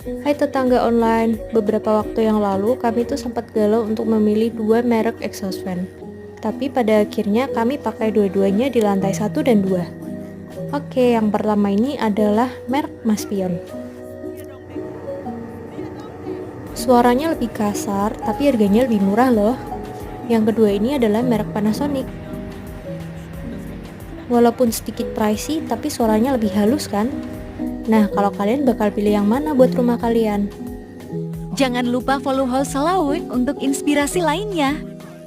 Hai tetangga online, beberapa waktu yang lalu kami tuh sempat galau untuk memilih dua merek exhaust fan. Tapi pada akhirnya kami pakai dua-duanya di lantai 1 dan 2. Oke, yang pertama ini adalah merek Maspion. Suaranya lebih kasar, tapi harganya lebih murah loh. Yang kedua ini adalah merek Panasonic. Walaupun sedikit pricey, tapi suaranya lebih halus kan? Nah, kalau kalian bakal pilih yang mana buat rumah kalian? Jangan lupa follow House Selawik untuk inspirasi lainnya.